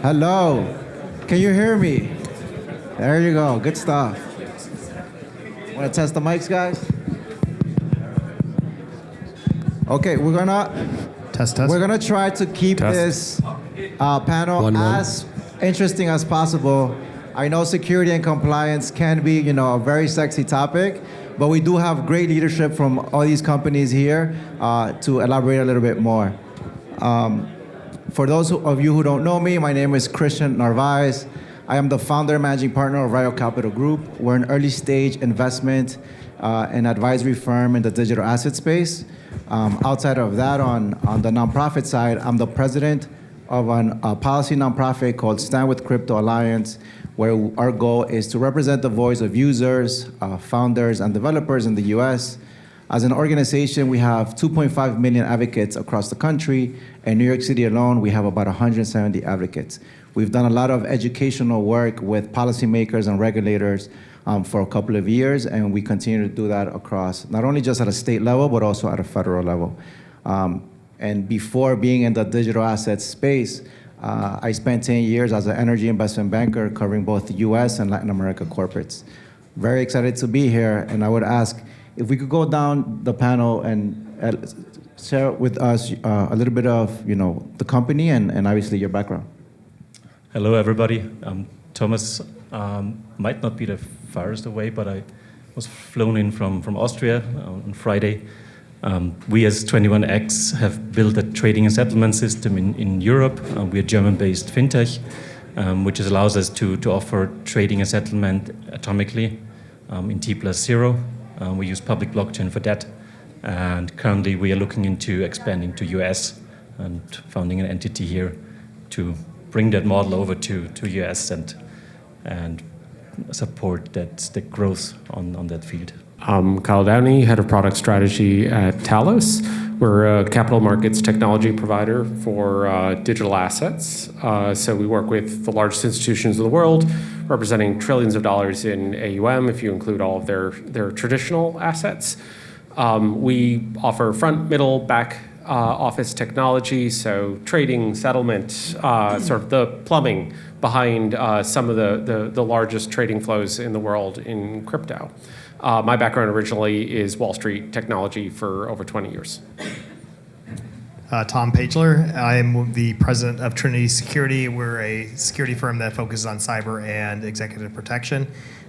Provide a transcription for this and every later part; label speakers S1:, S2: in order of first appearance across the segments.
S1: Hello. Can you hear me? There you go. Good stuff. Want to test the mics, guys? Okay, we're gonna try to keep this panel as interesting as possible. I know security and compliance can be, a very sexy topic, but we do have great leadership from all these companies here to elaborate a little bit more. For those of you who don't know me, my name is Christian Narvaez. I am the founder and managing partner of Rayo Capital Group. We're an early stage investment and advisory firm in the digital asset space. Outside of that, on the nonprofit side, I'm the president of a policy nonprofit called Stand With Crypto Alliance, where our goal is to represent the voice of users, founders, and developers in the US. As an organization, we have 2.5 million advocates across the country. In New York City alone, we have about 170 advocates. We've done a lot of educational work with policymakers and regulators for a couple of years, and we continue to do that across, not only just at a state level, but also at a federal level. And before being in the digital assets space, I spent 10 years as an energy investment banker covering both the US and Latin America corporates. Very excited to be here, and I would ask if we could go down the panel and share with us a little bit of the company and obviously your background.
S2: Hello, everybody. Thomas might not be the farthest away, but I was flown in from Austria on Friday. We as 21X have built a trading and settlement system in Europe. We're a German-based fintech, which allows us to offer trading and settlement atomically in T+0. We use public blockchain for that. And currently we are looking into expanding to US and founding an entity here to bring that model over to US and support the growth on that field.
S3: I'm Kyle Downey, head of product strategy at Talos. We're a capital markets technology provider for digital assets. So we work with the largest institutions in the world, representing trillions of dollars in AUM, if you include all of their traditional assets. We offer front, middle, back office technology, so trading, settlement, sort of the plumbing behind some of the largest trading flows in the world in crypto. My background originally is Wall Street technology for over 20 years.
S4: Tom Pagler. I am the president of Trinity Security. We're a security firm that focuses on cyber and executive protection.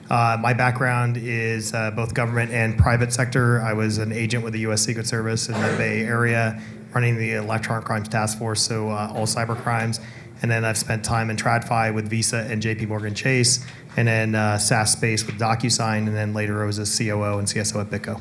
S4: My background is both government and private sector. I was an agent with the U.S. Secret Service in the Bay Area, running the Electronic Crimes Task Force, so all cyber crimes. And then I've spent time in TradFi with Visa and JP Morgan Chase, and then SaaS space with DocuSign, and then later I was a COO and CSO at BitGo.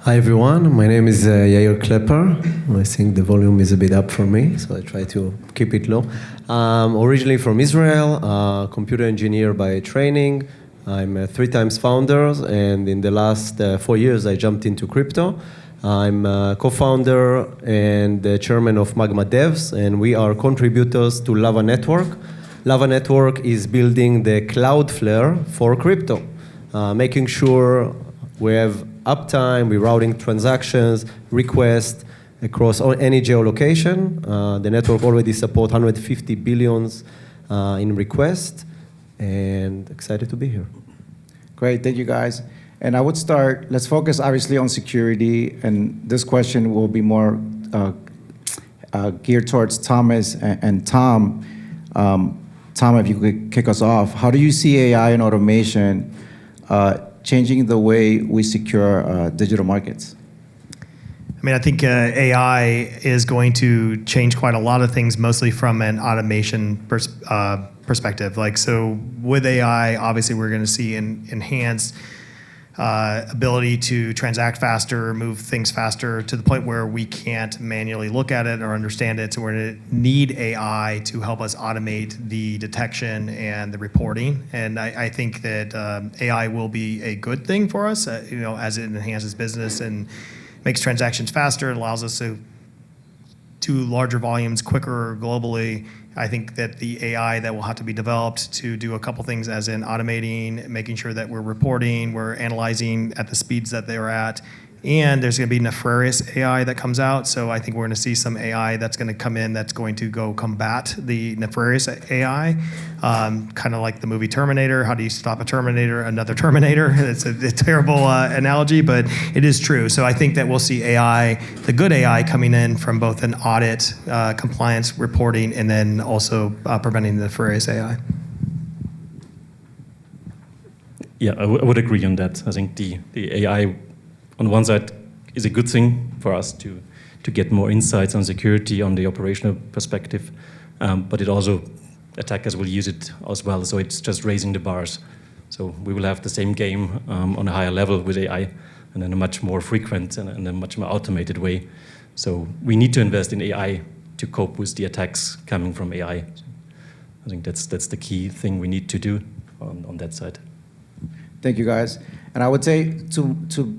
S5: Hi everyone, my name is Yair Klepper. I think the volume is a bit up for me, so I try to keep it low. Originally from Israel, computer engineer by training. I'm 3 times founder, and in the last 4 years I jumped into crypto. I'm co-founder and the chairman of Magma Devs, and we are contributors to Lava Network. Lava Network is building the Cloudflare for crypto, making sure we have uptime, we're routing transactions, requests across any geolocation. The network already supports 150 billions in requests, and excited to be here.
S1: Great, thank you guys. And I would start, let's focus obviously on security, and this question will be more geared towards Thomas and Tom. Tom, if you could kick us off, how do you see AI and automation changing the way we secure digital markets?
S4: I mean, I think AI is going to change quite a lot of things, mostly from an automation perspective. So with AI, obviously we're going to see an enhanced ability to transact faster, move things faster, to the point where we can't manually look at it or understand it. So we're going to need AI to help us automate the detection and the reporting. And I think that AI will be a good thing for us, as it enhances business and makes transactions faster. It allows us to larger volumes quicker globally. I think that the AI that will have to be developed to do a couple things, as in automating, making sure that we're reporting, we're analyzing at the speeds that they're at, and there's going to be nefarious AI that comes out. So I think we're going to see some AI that's going to come in that's going to go combat the nefarious AI, kind of like the movie Terminator. How do you stop a Terminator? Another Terminator. It's a terrible analogy, but it is true. So I think that we'll see AI, the good AI, coming in from both an audit, compliance, reporting, and then also preventing the nefarious AI.
S2: Yeah, I would agree on that. I think the AI, on one side, is a good thing for us to get more insights on security on the operational perspective, but it also, attackers will use it as well, so it's just raising the bars. So we will have the same game on a higher level with AI, and in a much more frequent and a much more automated way. So we need to invest in AI to cope with the attacks coming from AI. I think that's the key thing we need to do on that side.
S1: Thank you, guys. And I would say to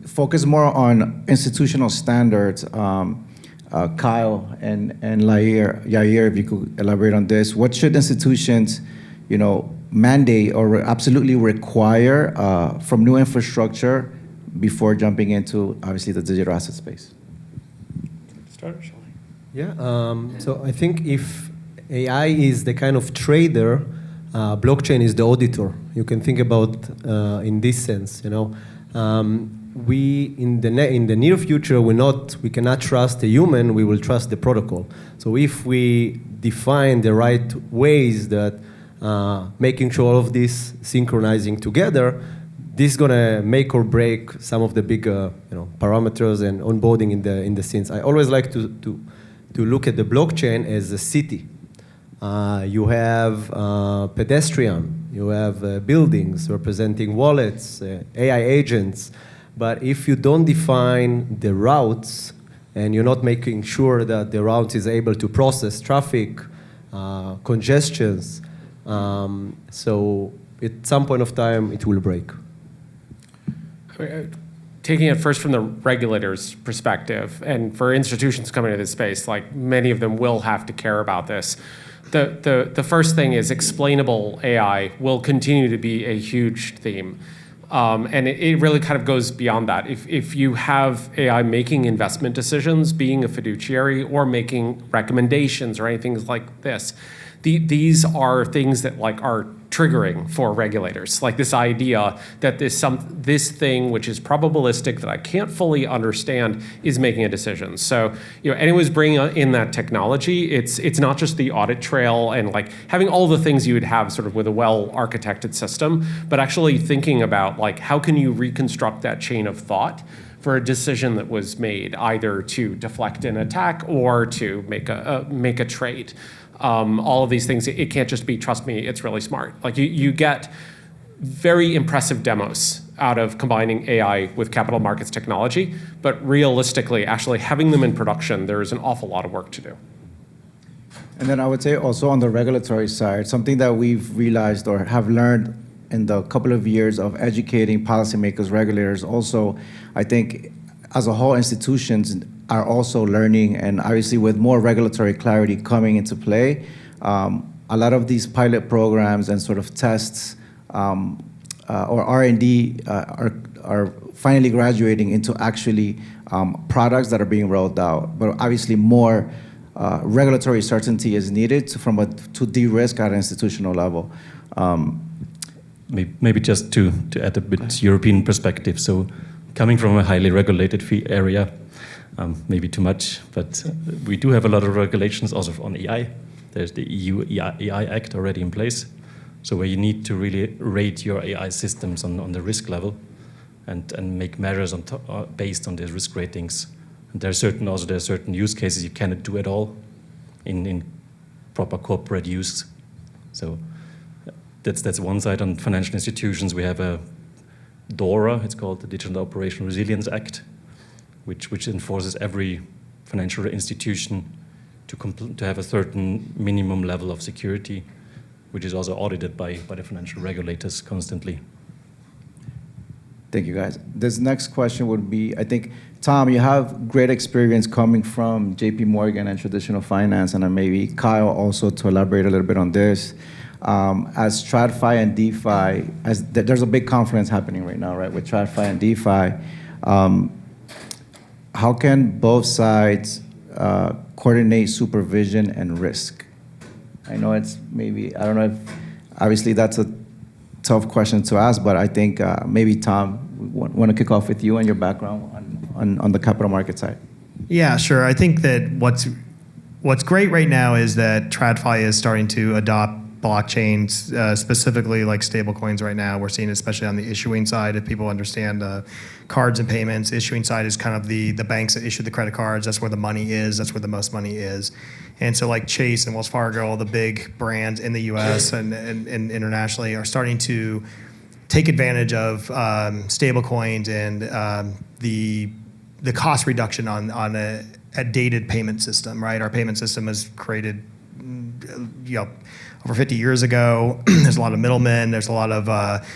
S1: focus more on institutional standards, Kyle and Yair, if you could elaborate on this. What should institutions, mandate or absolutely require from new infrastructure before jumping into, obviously, the digital asset space?
S3: Start, shall I?
S5: Yeah. So I think if AI is the kind of trader, blockchain is the auditor. You can think about in this sense. We in the near future we cannot trust a human. We will trust the protocol. So if we define the right ways that making sure all of this synchronizing together, this is gonna make or break some of the big parameters and onboarding in the scenes. I always like to look at the blockchain as a city. You have pedestrian, you have buildings representing wallets, AI agents. But if you don't define the routes and you're not making sure that the route is able to process traffic, congestions, so at some point of time it will break.
S3: Taking it first from the regulator's perspective, and for institutions coming into this space, like many of them will have to care about this. The first thing is explainable AI will continue to be a huge theme. And it really kind of goes beyond that. If you have AI making investment decisions, being a fiduciary, or making recommendations or anything like this, these are things that are triggering for regulators. Like this idea that this thing which is probabilistic that I can't fully understand is making a decision. So anyone's bringing in that technology, it's not just the audit trail and having all the things you would have sort of with a well-architected system, but actually thinking about how can you reconstruct that chain of thought for a decision that was made either to deflect an attack or to make a trade. All of these things, it can't just be, trust me, it's really smart. You get very impressive demos out of combining AI with capital markets technology, but realistically, actually having them in production, there's an awful lot of work to do.
S1: And then I would say also on the regulatory side, something that we've realized or have learned in the couple of years of educating policymakers, regulators, also, I think as a whole, institutions are also learning, and obviously with more regulatory clarity coming into play, a lot of these pilot programs and sort of tests or R&D are finally graduating into actually products that are being rolled out. But obviously more regulatory certainty is needed to de-risk at an institutional level.
S2: Maybe just to add a bit European perspective. So coming from a highly regulated area, maybe too much, but we do have a lot of regulations also on AI. There's the EU AI Act already in place, so where you need to really rate your AI systems on the risk level and make measures based on these risk ratings. And there are certain use cases you cannot do at all in proper corporate use. So that's one side. On financial institutions, we have a DORA, it's called the Digital Operational Resilience Act, which enforces every financial institution to have a certain minimum level of security, which is also audited by the financial regulators constantly.
S1: Thank you, guys. This next question would be, I think, Tom, you have great experience coming from JP Morgan and traditional finance, and then maybe Kyle also to elaborate a little bit on this. As TradFi and DeFi, there's a big conference happening right now, right, with TradFi and DeFi. how can both sides coordinate supervision and risk? I know it's maybe, I don't know if, obviously that's a tough question to ask, but I think maybe Tom, we want to kick off with you and your background on the capital market side.
S4: Yeah, sure. I think that what's great right now is that TradFi is starting to adopt blockchains, specifically like stablecoins right now. We're seeing, especially on the issuing side, if people understand cards and payments, issuing side is kind of the banks that issue the credit cards. That's where the money is. That's where the most money is. And so like Chase and Wells Fargo, all the big brands in the US and internationally are starting to take advantage of stablecoins and the cost reduction on a dated payment system, right? Our payment system was created, over 50 years ago. There's a lot of middlemen. There's a lot of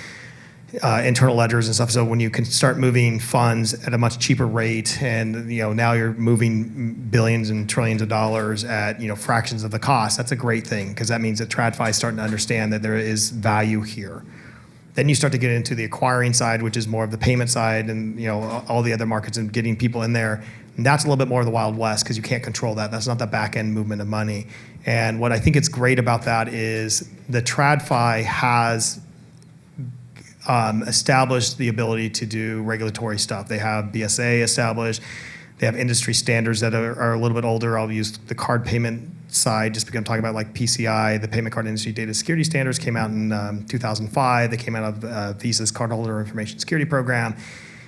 S4: internal ledgers and stuff. So when you can start moving funds at a much cheaper rate, and now you're moving billions and trillions of dollars at fractions of the cost, that's a great thing, because that means that TradFi is starting to understand that there is value here. Then you start to get into the acquiring side, which is more of the payment side, and all the other markets and getting people in there. And that's a little bit more of the Wild West, because you can't control that. That's not the back end movement of money. And what I think is great about that is the TradFi has established the ability to do regulatory stuff. They have BSA established. They have industry standards that are a little bit older. I'll use the card payment side just because I'm talking about like PCI, the Payment Card Industry Data Security Standards came out in 2005. They came out of Visa's Cardholder Information Security Program.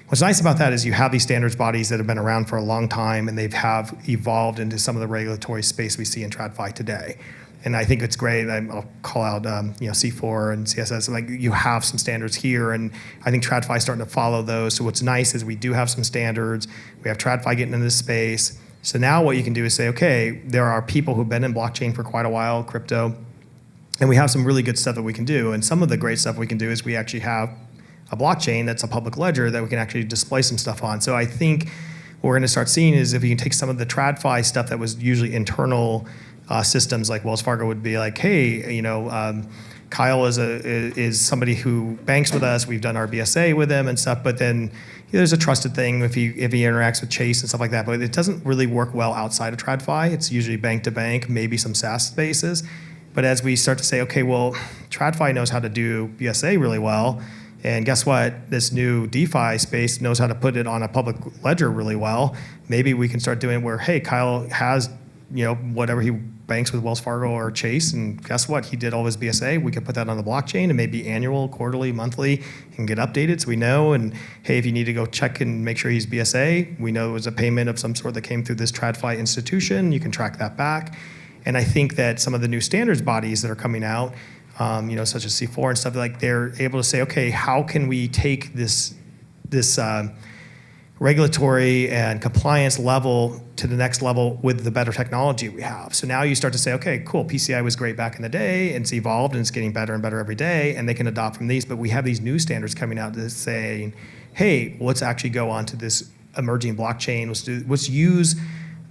S4: What's nice about that is you have these standards bodies that have been around for a long time, and have evolved into some of the regulatory space we see in TradFi today. And I think it's great. I'll call out C4 and CSS. Like, you have some standards here, and I think TradFi is starting to follow those. So what's nice is we do have some standards. We have TradFi getting into this space. So now what you can do is say, okay, there are people who've been in blockchain for quite a while, crypto, and we have some really good stuff that we can do. And some of the great stuff we can do is we actually have a blockchain that's a public ledger that we can actually display some stuff on. So I think what we're going to start seeing is if you can take some of the TradFi stuff that was usually internal systems, like Wells Fargo would be like, hey, Kyle is somebody who banks with us. We've done our BSA with him and stuff, but then there's a trusted thing if he interacts with Chase and stuff like that. But it doesn't really work well outside of TradFi. It's usually bank to bank, maybe some SaaS spaces. But as we start to say, okay, well, TradFi knows how to do BSA really well. And guess what? This new DeFi space knows how to put it on a public ledger really well. Maybe we can start doing where, hey, Kyle has, whatever he banks with Wells Fargo or Chase, and guess what? He did all his BSA. We could put that on the blockchain, and maybe annual, quarterly, monthly, and get updated so we know. And hey, if you need to go check and make sure he's BSA, we know it was a payment of some sort that came through this TradFi institution. You can track that back. And I think that some of the new standards bodies that are coming out, such as C4 and stuff, like, they're able to say, okay, how can we take this regulatory and compliance level to the next level with the better technology we have? So now you start to say, okay, cool, PCI was great back in the day, and it's evolved and it's getting better and better every day, and they can adopt from these, but we have these new standards coming out that say, hey, let's actually go on to this emerging blockchain. Let's use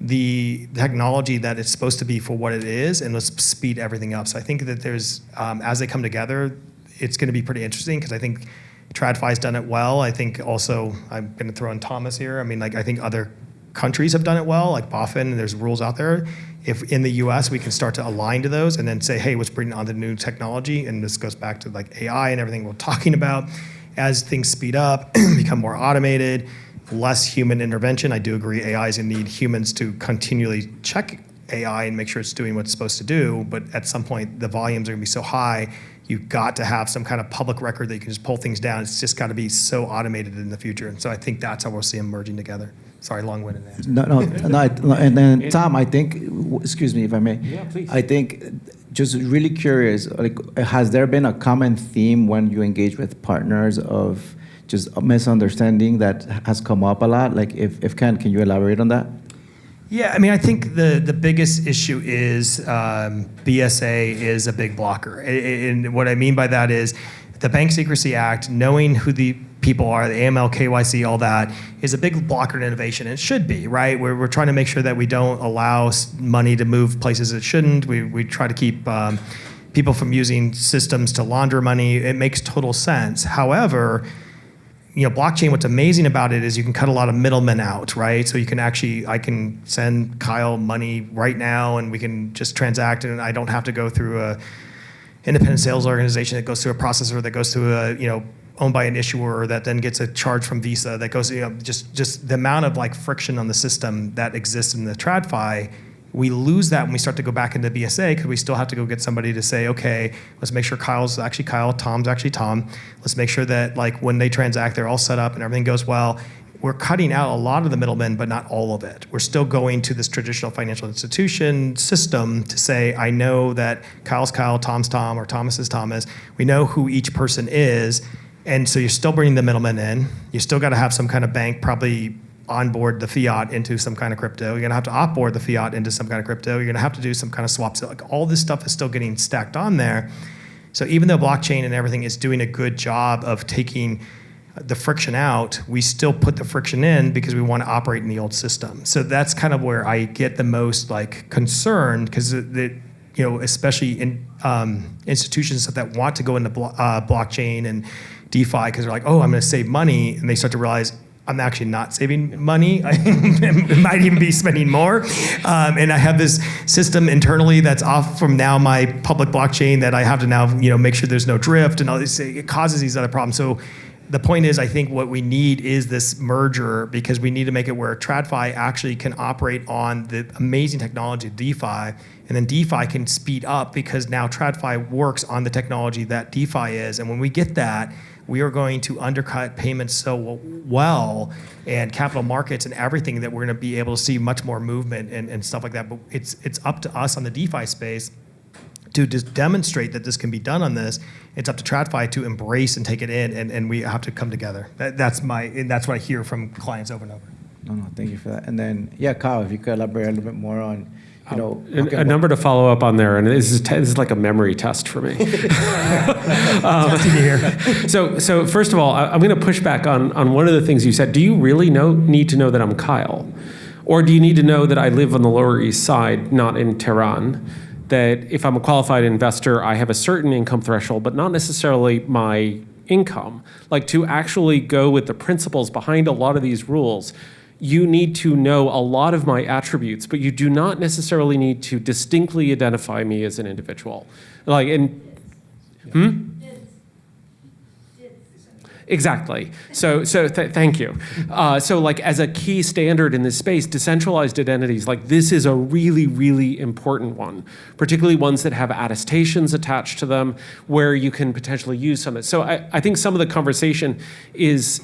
S4: the technology that it's supposed to be for what it is, and let's speed everything up. So I think that there's, as they come together, it's going to be pretty interesting, because I think TradFi's done it well. I think also, I'm going to throw in Thomas here. I mean, like, I think other countries have done it well, like BaFin, and there's rules out there. If in the US we can start to align to those and then say, hey, let's bring on the new technology, and this goes back to like AI and everything we're talking about. As things speed up, become more automated, less human intervention. I do agree AI is going to need humans to continually check AI and make sure it's doing what it's supposed to do, but at some point the volumes are going to be so high, you've got to have some kind of public record that you can just pull things down. It's just got to be so automated in the future. And so I think that's how we'll see them merging together. Sorry, long-winded answer.
S1: No. And then Tom, I think, excuse me if I may.
S3: Yeah, please.
S1: I think, just really curious, like, has there been a common theme when you engage with partners of just a misunderstanding that has come up a lot? Like, if can you elaborate on that?
S4: Yeah, I mean, I think the biggest issue is BSA is a big blocker. And what I mean by that is the Bank Secrecy Act, knowing who the people are, the AML, KYC, all that, is a big blocker to innovation. And it should be, right? We're trying to make sure that we don't allow money to move places it shouldn't. We try to keep people from using systems to launder money. It makes total sense. However, blockchain, what's amazing about it is you can cut a lot of middlemen out, right? So you can I can send Kyle money right now and we can just transact, and I don't have to go through a independent sales organization that goes through a processor that goes through owned by an issuer that then gets a charge from Visa that goes, just the amount of like friction on the system that exists in the TradFi. We lose that when we start to go back into BSA because we still have to go get somebody to say, okay, let's make sure Kyle's actually Kyle, Tom's actually Tom. Let's make sure that like when they transact, they're all set up and everything goes well. We're cutting out a lot of the middlemen, but not all of it. We're still going to this traditional financial institution system to say, I know that Kyle's Kyle, Tom's Tom, or Thomas is Thomas. We know who each person is. And so you're still bringing the middlemen in. You still got to have some kind of bank probably onboard the fiat into some kind of crypto. You're going to have to offboard the fiat into some kind of crypto. You're going to have to do some kind of swaps. Like all this stuff is still getting stacked on there. So even though blockchain and everything is doing a good job of taking the friction out, we still put the friction in because we want to operate in the old system. So that's kind of where I get the most like concerned because especially in institutions that want to go into blockchain and DeFi because they're like, oh, I'm going to save money, and they start to realize I'm actually not saving money. I might even be spending more. And I have this system internally that's off from now my public blockchain that I have to now make sure there's no drift and all this. It causes these other problems. So the point is, I think what we need is this merger because we need to make it where TradFi actually can operate on the amazing technology of DeFi, and then DeFi can speed up because now TradFi works on the technology that DeFi is. And when we get that, we are going to undercut payments so well and capital markets and everything that we're going to be able to see much more movement and stuff like that. But it's up to us on the DeFi space to just demonstrate that this can be done on this. It's up to TradFi to embrace and take it in, and we have to come together. That's what I hear from clients over and over.
S1: No, thank you for that. And then, Kyle, if you could elaborate a little bit more on,
S3: a number to follow up on there, and this is like a memory test for me. So first of all, I'm going to push back on one of the things you said. Do you really need to know that I'm Kyle? Or do you need to know that I live on the Lower East Side, not in Tehran? That if I'm a qualified investor, I have a certain income threshold, but not necessarily my income. Like to actually go with the principles behind a lot of these rules, you need to know a lot of my attributes, but you do not necessarily need to distinctly identify me as an individual. Exactly. So thank you. So like as a key standard in this space, decentralized identities, like this is a really, really important one, particularly ones that have attestations attached to them where you can potentially use some of it. So I think some of the conversation is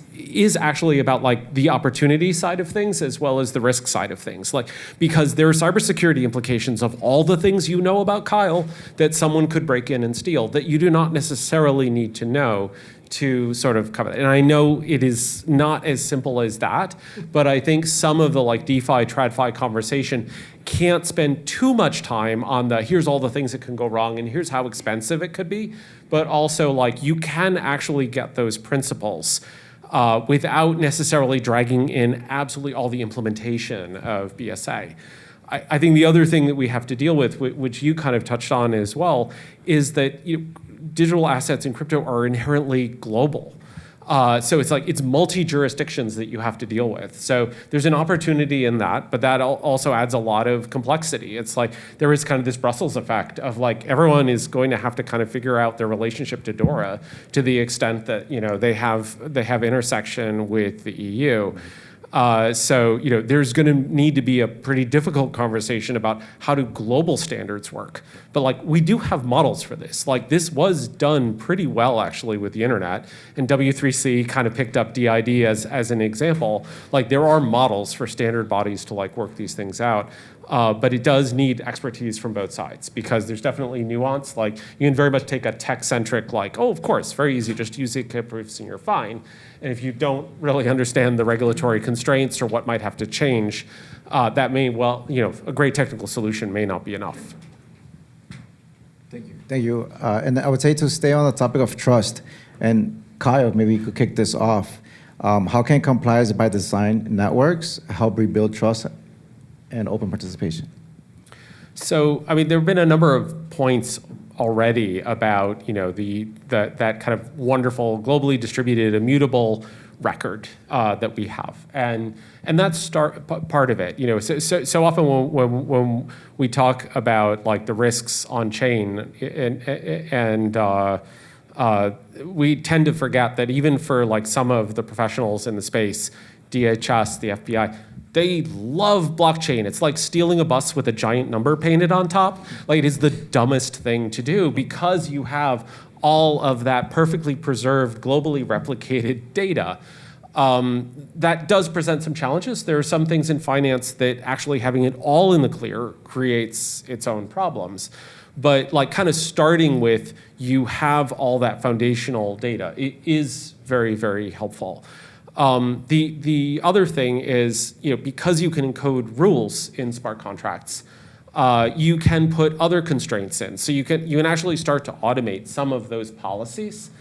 S3: actually about like the opportunity side of things as well as the risk side of things. Like, because there are cybersecurity implications of all the things you know about Kyle that someone could break in and steal that you do not necessarily need to know to sort of cover that. And I know it is not as simple as that, but I think some of the like DeFi, TradFi conversation can't spend too much time on here's all the things that can go wrong and here's how expensive it could be, but also like you can actually get those principles without necessarily dragging in absolutely all the implementation of BSA. I think the other thing that we have to deal with, which you kind of touched on as well, is that digital assets and crypto are inherently global. So it's multi-jurisdictions that you have to deal with. So there's an opportunity in that, but that also adds a lot of complexity. It's like there is kind of this Brussels effect of like everyone is going to have to kind of figure out their relationship to DORA to the extent that they have intersection with the EU. So there's going to need to be a pretty difficult conversation about how do global standards work. But like we do have models for this. Like this was done pretty well actually with the internet, and W3C kind of picked up DID as an example. Like there are models for standard bodies to like work these things out. But it does need expertise from both sides because there's definitely nuance. Like you can very much take a tech-centric, like, oh, of course, very easy, just use ZK proofs and you're fine. And if you don't really understand the regulatory constraints or what might have to change, that may a great technical solution may not be enough.
S1: Thank you. And I would say to stay on the topic of trust, and Kyle, maybe you could kick this off. How can compliance by design networks help rebuild trust and open participation?
S3: So, I mean, there have been a number of points already about, that kind of wonderful, globally distributed, immutable record that we have, and that's part of it. So often when we talk about like the risks on chain, and we tend to forget that even for like some of the professionals in the space, DHS, the FBI, they love blockchain. It's like stealing a bus with a giant number painted on top. Like, it is the dumbest thing to do because you have all of that perfectly preserved, globally replicated data. That does present some challenges. There are some things in finance that actually having it all in the clear creates its own problems. But like kind of starting with you have all that foundational data, it is very, very helpful. The other thing is, because you can encode rules in smart contracts, you can put other constraints in. So you can actually start to automate some of those policies,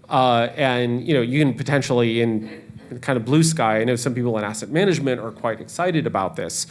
S3: and you can potentially in kind of blue sky. I know some people in asset management are quite excited about this.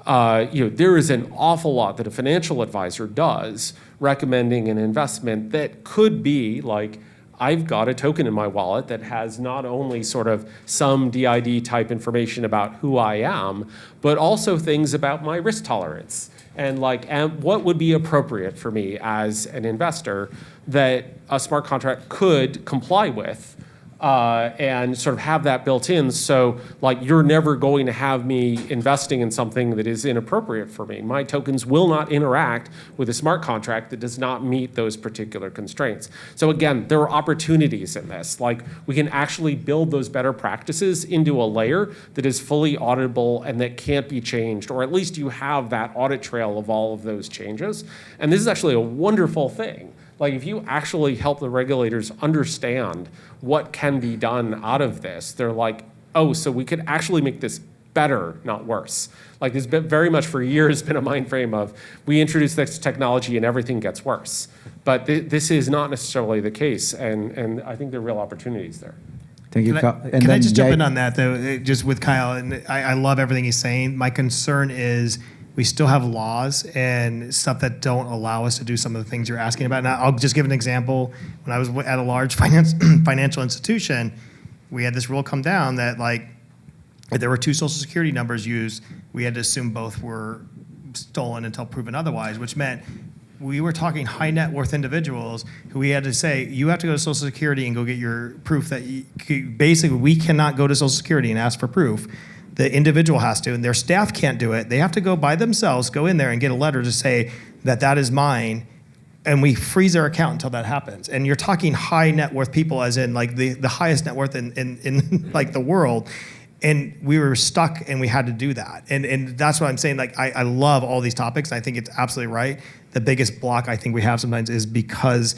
S3: There is an awful lot that a financial advisor does recommending an investment that could be like, I've got a token in my wallet that has not only sort of some DID type information about who I am, but also things about my risk tolerance and what would be appropriate for me as an investor that a smart contract could comply with. And sort of have that built in, so like you're never going to have me investing in something that is inappropriate for me. My tokens will not interact with a smart contract that does not meet those particular constraints. So again, there are opportunities in this. Like, we can actually build those better practices into a layer that is fully auditable and that can't be changed, or at least you have that audit trail of all of those changes. And this is actually a wonderful thing. Like, if you actually help the regulators understand what can be done out of this, they're like, oh, so we could actually make this better, not worse. Like, there's been very much for years been a mind frame of, we introduce this technology and everything gets worse. But this is not necessarily the case, and I think there are real opportunities there.
S1: Thank you.
S4: Can I just jump in on that, though, just with Kyle? And I love everything he's saying. My concern is we still have laws and stuff that don't allow us to do some of the things you're asking about. Now, I'll just give an example. When I was at a large financial institution, we had this rule come down that, like, if there were two social security numbers used, we had to assume both were stolen until proven otherwise, which meant we were talking high net worth individuals who we had to say, you have to go to Social Security and go get your proof that basically we cannot go to Social Security and ask for proof. The individual has to, and their staff can't do it. They have to go by themselves, go in there and get a letter to say that is mine, and we freeze their account until that happens. And you're talking high net worth people, as in like the highest net worth in like the world. And we were stuck and we had to do that. And that's what I'm saying. Like, I love all these topics. I think it's absolutely right. The biggest block I think we have sometimes is because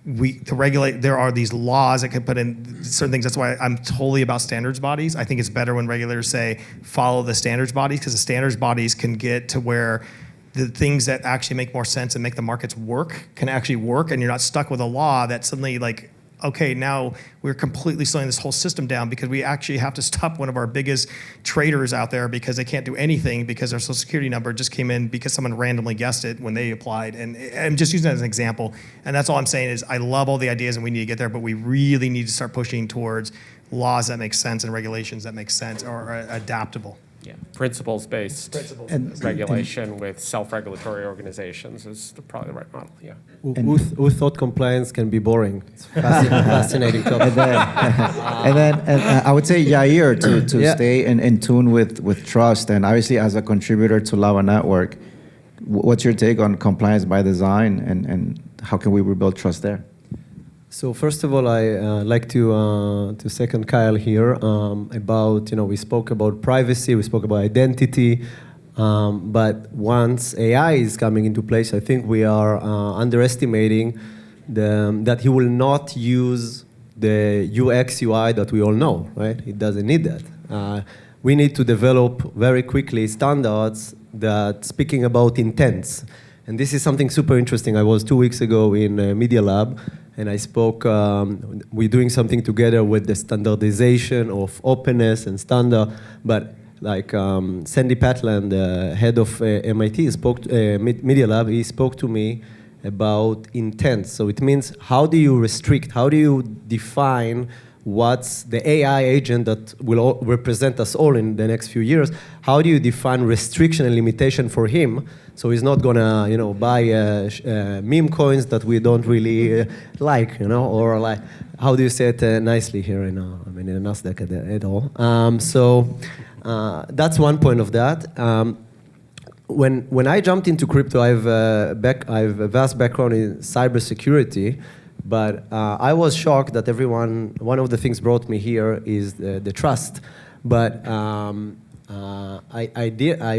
S4: there are these laws that can put in certain things. That's why I'm totally about standards bodies. I think it's better when regulators say follow the standards bodies, because the standards bodies can get to where the things that actually make more sense and make the markets work can actually work, and you're not stuck with a law that suddenly, like, okay, now we're completely slowing this whole system down because we actually have to stop one of our biggest traders out there because they can't do anything because their social security number just came in because someone randomly guessed it when they applied. And I'm just using that as an example. And that's all I'm saying is I love all the ideas and we need to get there, but we really need to start pushing towards laws that make sense and regulations that make sense or are adaptable.
S3: Yeah, principles-based regulation with self-regulatory organizations is probably the right model. Yeah.
S5: Who thought compliance can be boring? It's fascinating topic.
S1: And then I would say Yair to stay in tune with trust, and obviously as a contributor to Lava Network, what's your take on compliance by design, and how can we rebuild trust there?
S5: So first of all, I like to second Kyle here about, we spoke about privacy, we spoke about identity, but once AI is coming into place, I think we are underestimating that he will not use the UX UI that we all know, right? It doesn't need that. We need to develop very quickly standards that speaking about intents. And this is something super interesting. I was 2 weeks ago in Media Lab, and I spoke, we're doing something together with the standardization of openness and standard, but like Sandy Patland, the head of MIT, Media Lab, he spoke to me about intent. So it means how do you restrict, how do you define what's the AI agent that will represent us all in the next few years? How do you define restriction and limitation for him, so he's not gonna, buy meme coins that we don't really like, or like, how do you say it nicely here in Nasdaq at all? That's one point of that. When I jumped into crypto, I have a vast background in cybersecurity, but I was shocked that one of the things brought me here is the trust. But I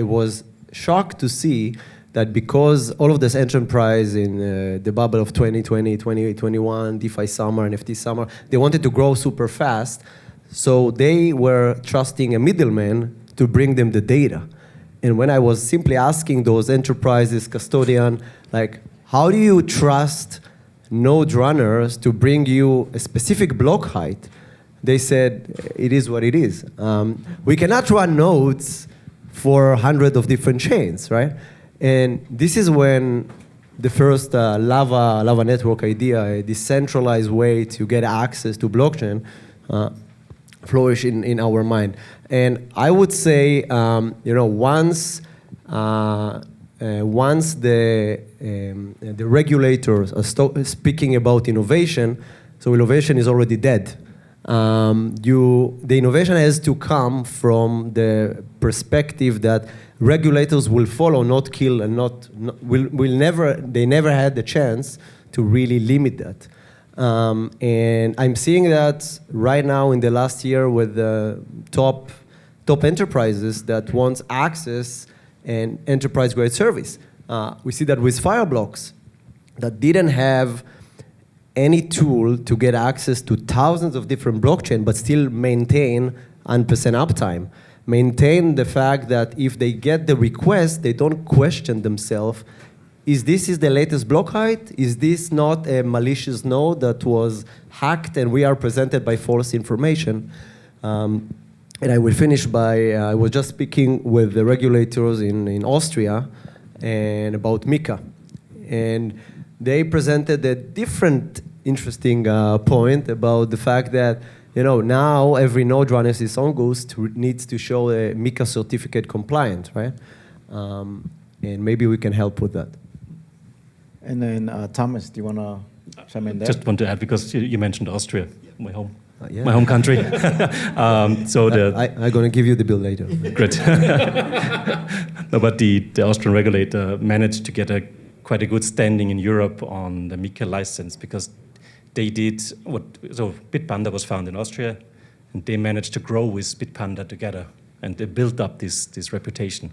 S5: was shocked to see that because all of this enterprise in the bubble of 2020, 2021, DeFi summer, NFT summer, they wanted to grow super fast. So they were trusting a middleman to bring them the data. And when I was simply asking those enterprises, custodian, like, how do you trust node runners to bring you a specific block height? They said, it is what it is. We cannot run nodes for hundreds of different chains, right? And this is when the first Lava network idea, a decentralized way to get access to blockchain, flourish in our mind. And I would say, once the regulators are speaking about innovation, so innovation is already dead. The innovation has to come from the perspective that regulators will follow, not kill, and they never had the chance to really limit that. And I'm seeing that right now in the last year with the top enterprises that wants access and enterprise-grade service. We see that with Fireblocks that didn't have any tool to get access to thousands of different blockchains, but still maintain 100% uptime. Maintain the fact that if they get the request, they don't question themselves. Is the latest block height? Is this not a malicious node that was hacked and we are presented by false information? And I will finish by, I was just speaking with the regulators in Austria and about MiCA. And they presented a different interesting point about the fact that now every node runner is on Ghost needs to show a MiCA certificate compliant, right? And maybe we can help with that.
S1: And then Thomas, do you want to chime in there?
S2: Just want to add, because you mentioned Austria, my home country. I'm
S5: going to give you the bill later.
S2: Great. No, but the Austrian regulator managed to get quite a good standing in Europe on the MiCA license, because they did so Bitpanda was found in Austria, and they managed to grow with Bitpanda together, and they built up this reputation.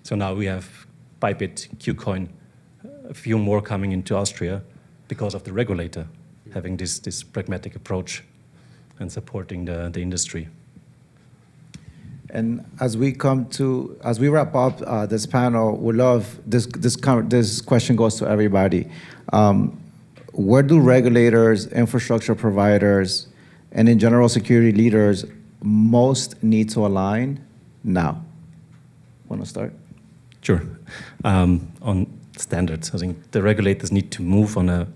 S2: So now we have Bybit, Qcoin, a few more coming into Austria because of the regulator having this pragmatic approach and supporting the industry.
S1: And as we wrap up this panel, we love this question goes to everybody. Where do regulators, infrastructure providers, and in general security leaders most need to align now? Want to start?
S2: Sure. On standards, I think the regulators need to move on a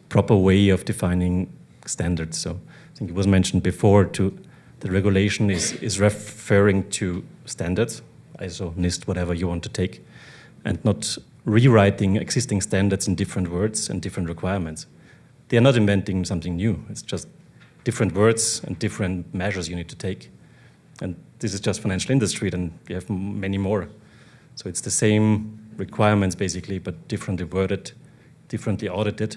S2: proper way of defining standards. So I think it was mentioned before, the regulation is referring to standards, ISO, NIST, whatever you want to take, and not rewriting existing standards in different words and different requirements. They are not inventing something new. It's just different words and different measures you need to take. And this is just financial industry, then you have many more. So it's the same requirements basically, but differently worded, differently audited.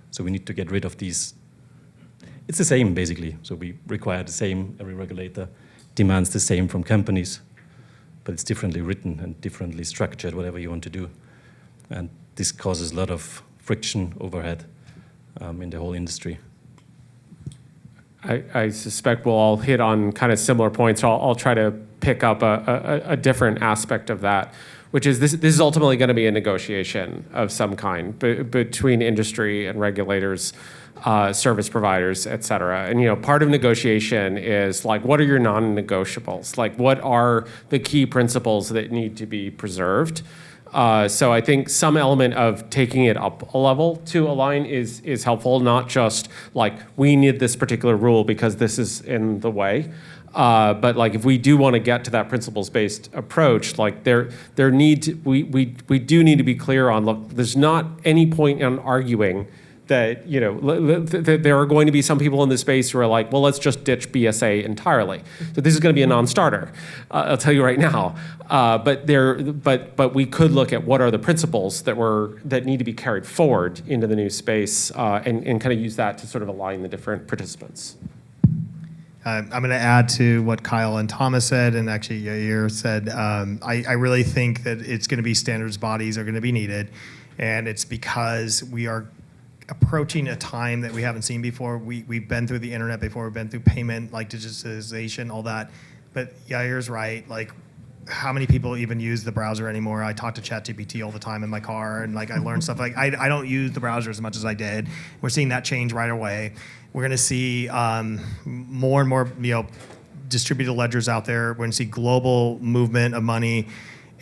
S2: So we need to get rid of these. It's the same basically. So we require the same, every regulator demands the same from companies, but it's differently written and differently structured, whatever you want to do. And this causes a lot of friction overhead in the whole industry.
S3: I suspect we'll all hit on kind of similar points. So I'll try to pick up a different aspect of that, which is this is ultimately going to be a negotiation of some kind between industry and regulators, service providers, et cetera. And part of negotiation is like, what are your non-negotiables? Like, what are the key principles that need to be preserved? So I think some element of taking it up a level to align is helpful, not just like we need this particular rule because this is in the way. But like if we do want to get to that principles-based approach, like we do need to be clear on, look, there's not any point in arguing that, you know, there are going to be some people in this space who are like, well, let's just ditch BSA entirely. So this is going to be a non-starter. I'll tell you right now. But we could look at what are the principles that need to be carried forward into the new space, and kind of use that to sort of align the different participants.
S4: I'm going to add to what Kyle and Thomas said, and actually Yair said. I really think that it's going to be standards bodies are going to be needed, and it's because we are approaching a time that we haven't seen before. We've been through the internet before. We've been through payment, like digitization, all that. But Yair's right. Like, how many people even use the browser anymore? I talk to ChatGPT all the time in my car, and like I learn stuff. Like I don't use the browser as much as I did. We're seeing that change right away. We're going to see more and more, you know, distributed ledgers out there. We're going to see global movement of money,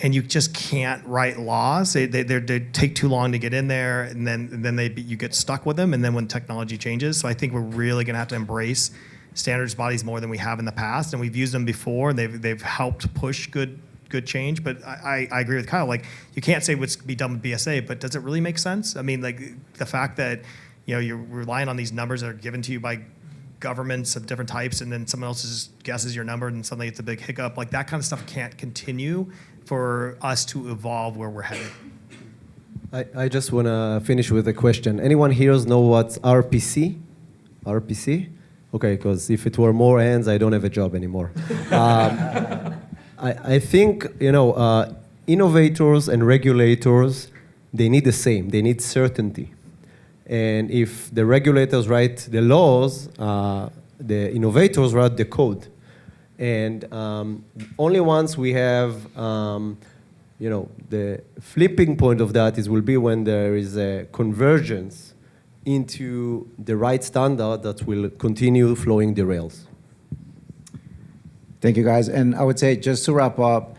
S4: and you just can't write laws. They take too long to get in there, and then you get stuck with them. And then when technology changes, so I think we're really going to have to embrace standards bodies more than we have in the past, and we've used them before. They've helped push good change. But I agree with Kyle. Like, you can't say what's be done with BSA, but does it really make sense? I mean, like the fact that, you know, you're relying on these numbers that are given to you by governments of different types, and then someone else just guesses your number, and suddenly it's a big hiccup. Like, that kind of stuff can't continue for us to evolve where we're headed.
S5: I just want to finish with a question. Anyone here know what's RPC? RPC? Okay, because if it were more hands, I don't have a job anymore. I think, you know, innovators and regulators, they need the same. They need certainty. And if the regulators write the laws, the innovators write the code. And only once we have, you know, the flipping point of that will be when there is a convergence into the right standard that will continue flowing the rails.
S1: Thank you, guys. And I would say, just to wrap up,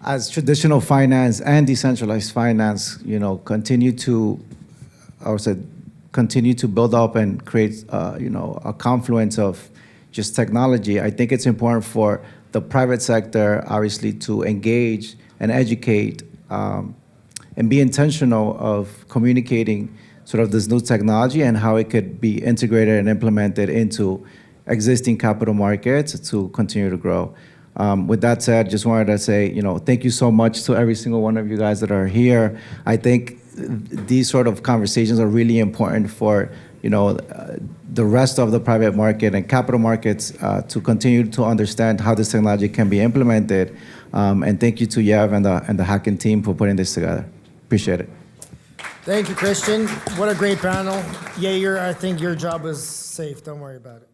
S1: as traditional finance and decentralized finance, you know, continue to build up and create, you know, a confluence of just technology, I think it's important for the private sector, obviously, to engage and educate and be intentional of communicating sort of this new technology and how it could be integrated and implemented into existing capital markets to continue to grow. With that said, just wanted to say, you know, thank you so much to every single one of you guys that are here. I think these sort of conversations are really important for, you know, the rest of the private market and capital markets to continue to understand how this technology can be implemented. And thank you to Yev and the Hacken team for putting this together. Appreciate it.
S6: Thank you, Christian. What a great panel. Yair, I think your job is safe. Don't worry about it.